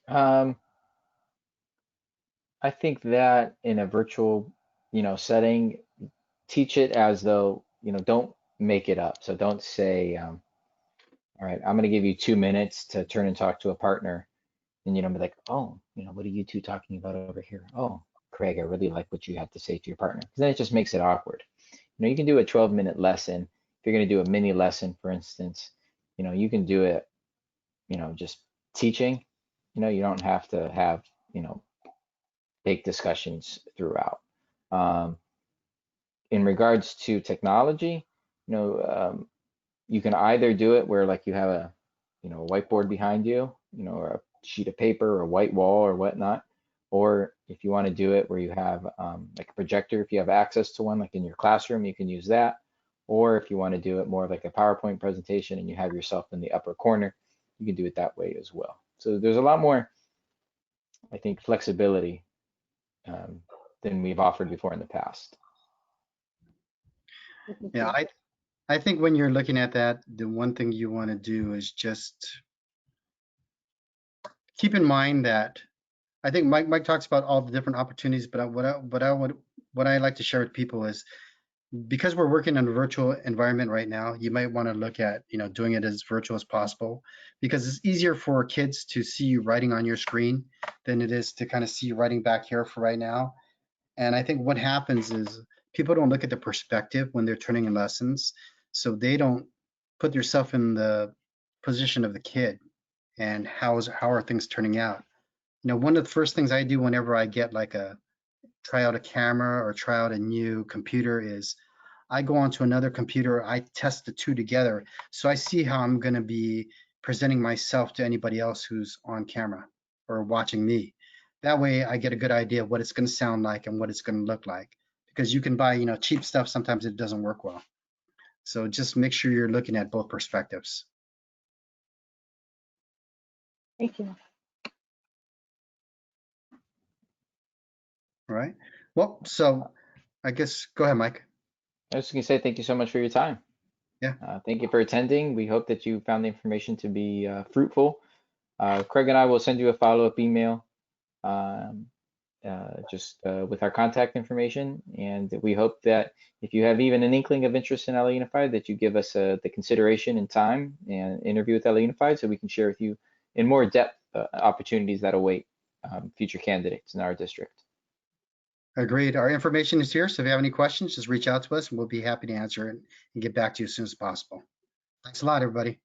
I think that in a virtual, setting, teach it as though, don't make it up. So don't say, all right, I'm going to give you 2 minutes to turn and talk to a partner, and be like, oh, what are you two talking about over here? Oh, Craig, I really like what you have to say to your partner, because then it just makes it awkward. You know, you can do a 12-minute lesson. If you're going to do a mini lesson, for instance, you know, you can do it, you know, just teaching. You know, you don't have to have, you know, big discussions throughout. In regards to technology, you know, you can either do it where like you have a, you know, a whiteboard behind you, you know, or a sheet of paper or a white wall or whatnot. Or if you want to do it where you have like a projector, if you have access to one, like in your classroom, you can use that. Or if you want to do it more like a PowerPoint presentation and you have yourself in the upper corner, you can do it that way as well. So there's a lot more, I think, flexibility than we've offered before in the past. Yeah, I think when you're looking at that, the one thing you want to do is just keep in mind that I think Mike talks about all the different opportunities, but what I like to share with people is, because we're working in a virtual environment right now, you might want to look at, you know, doing it as virtual as possible, because it's easier for kids to see you writing on your screen than it is to kind of see you writing back here for right now. And I think what happens is people don't look at the perspective when they're turning in lessons, so they don't put themselves in the position of the kid and how are things turning out. You know, one of the first things I do whenever I get like try out a camera or try out a new computer is I go onto another computer, I test the two together, so I see how I'm going to be presenting myself to anybody else who's on camera or watching me. That way I get a good idea of what it's going to sound like and what it's going to look like. Because you can buy, you know, cheap stuff, sometimes it doesn't work well. So just make sure you're looking at both perspectives. Thank you. All right. Well, so I guess go ahead, Mike. I was just going to say thank you so much for your time. Yeah. Thank you for attending. We hope that you found the information to be fruitful. Craig and I will send you a follow-up email with our contact information. And we hope that if you have even an inkling of interest in LA Unified, that you give us the consideration and time and interview with LA Unified so we can share with you in more depth opportunities that await future candidates in our district. Agreed. Our information is here, so if you have any questions, just reach out to us and we'll be happy to answer it and get back to you as soon as possible. Thanks a lot, everybody.